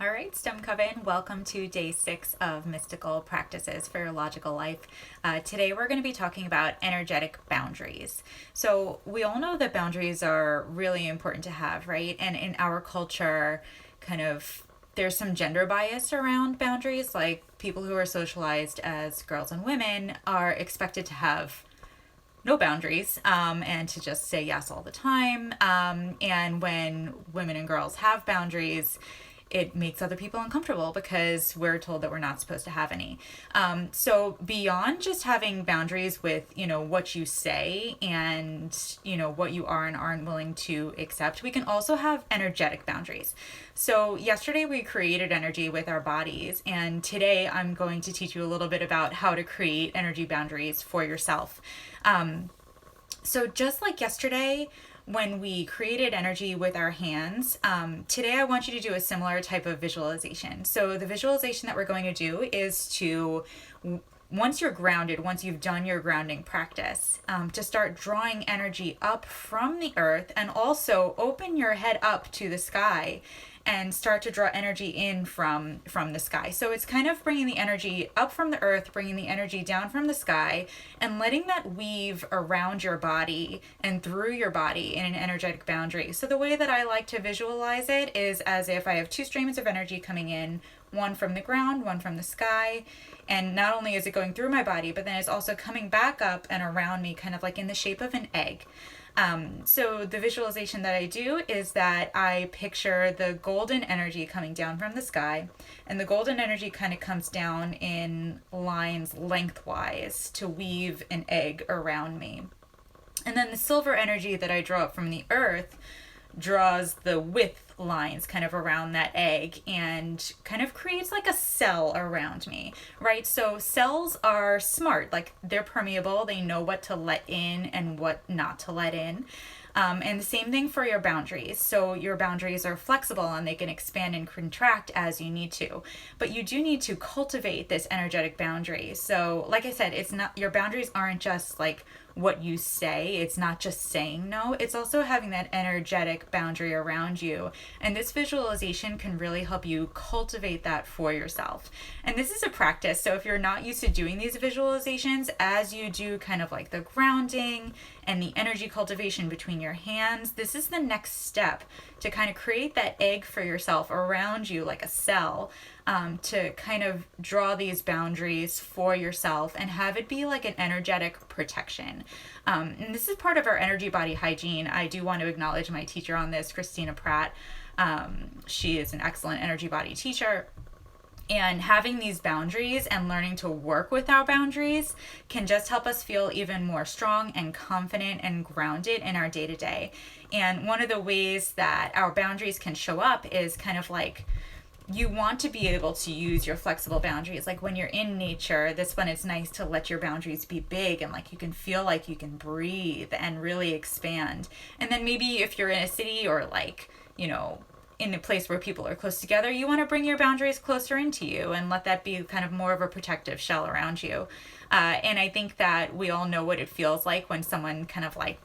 All right, STEM Coven, welcome to day 6 of Mystical Practices for Your Logical Life. Today we're going to be talking about energetic boundaries. So we all know that boundaries are really important to have, right? And in our culture, there's some gender bias around boundaries, like people who are socialized as girls and women are expected to have no boundaries and to just say yes all the time. And when women and girls have boundaries, it makes other people uncomfortable because we're told that we're not supposed to have any. So beyond just having boundaries with, what you say and, what you are and aren't willing to accept, we can also have energetic boundaries. So yesterday we created energy with our bodies, and today I'm going to teach you a little bit about how to create energy boundaries for yourself. So just like yesterday, when we created energy with our hands, today I want you to do a similar type of visualization. So the visualization that we're going to do is to, once you're grounded, once you've done your grounding practice, to start drawing energy up from the earth and also open your head up to the sky and start to draw energy in from the sky. So it's kind of bringing the energy up from the earth, bringing the energy down from the sky, and letting that weave around your body and through your body in an energetic boundary. So the way that I like to visualize it is as if I have two streams of energy coming in, one from the ground, one from the sky. And not only is it going through my body, but then it's also coming back up and around me, kind of like in the shape of an egg. So the visualization that I do is that I picture the golden energy coming down from the sky, and the golden energy kind of comes down in lines lengthwise to weave an egg around me. And then the silver energy that I draw up from the earth draws the width lines kind of around that egg and kind of creates like a cell around me, right? So cells are smart, like they're permeable, they know what to let in and what not to let in. And the same thing for your boundaries. So your boundaries are flexible and they can expand and contract as you need to. But you do need to cultivate this energetic boundary. So like I said, it's not, your boundaries aren't just like what you say. It's not just saying no. It's also having that energetic boundary around you. And this visualization can really help you cultivate that for yourself. And this is a practice. So if you're not used to doing these visualizations, as you do kind of like the grounding and the energy cultivation between your hands, this is the next step to kind of create that egg for yourself around you like a cell, to kind of draw these boundaries for yourself and have it be like an energetic protection. And this is part of our energy body hygiene. I do want to acknowledge my teacher on this, Christina Pratt. She is an excellent energy body teacher. And having these boundaries and learning to work with our boundaries can just help us feel even more strong and confident and grounded in our day-to-day. And one of the ways that our boundaries can show up is kind of like, you want to be able to use your flexible boundaries. Like when you're in nature, this one, it's nice to let your boundaries be big and like you can feel like you can breathe and really expand. And then maybe if you're in a city or like, in a place where people are close together, you want to bring your boundaries closer into you and let that be kind of more of a protective shell around you. And I think that we all know what it feels like when someone kind of like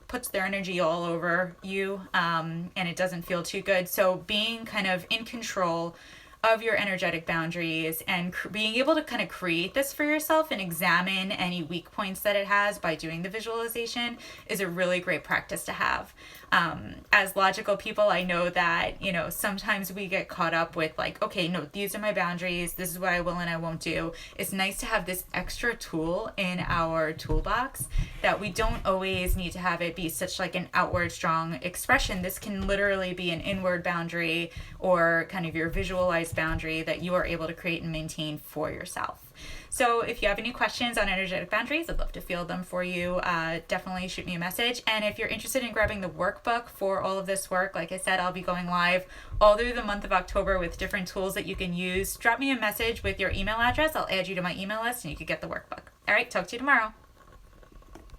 puts their energy all over you, and it doesn't feel too good. So being kind of in control of your energetic boundaries and being able to kind of create this for yourself and examine any weak points that it has by doing the visualization is a really great practice to have. As logical people, I know that, sometimes we get caught up with like, okay, no, these are my boundaries. This is what I will and I won't do. It's nice to have this extra tool in our toolbox that we don't always need to have it be such like an outward strong expression. This can literally be an inward boundary or kind of your visualized boundary that you are able to create and maintain for yourself. So if you have any questions on energetic boundaries, I'd love to field them for you. Definitely shoot me a message. And if you're interested in grabbing the workbook for all of this work, like I said, I'll be going live all through the month of October with different tools that you can use. Drop me a message with your email address. I'll add you to my email list and you can get the workbook. All right, talk to you tomorrow.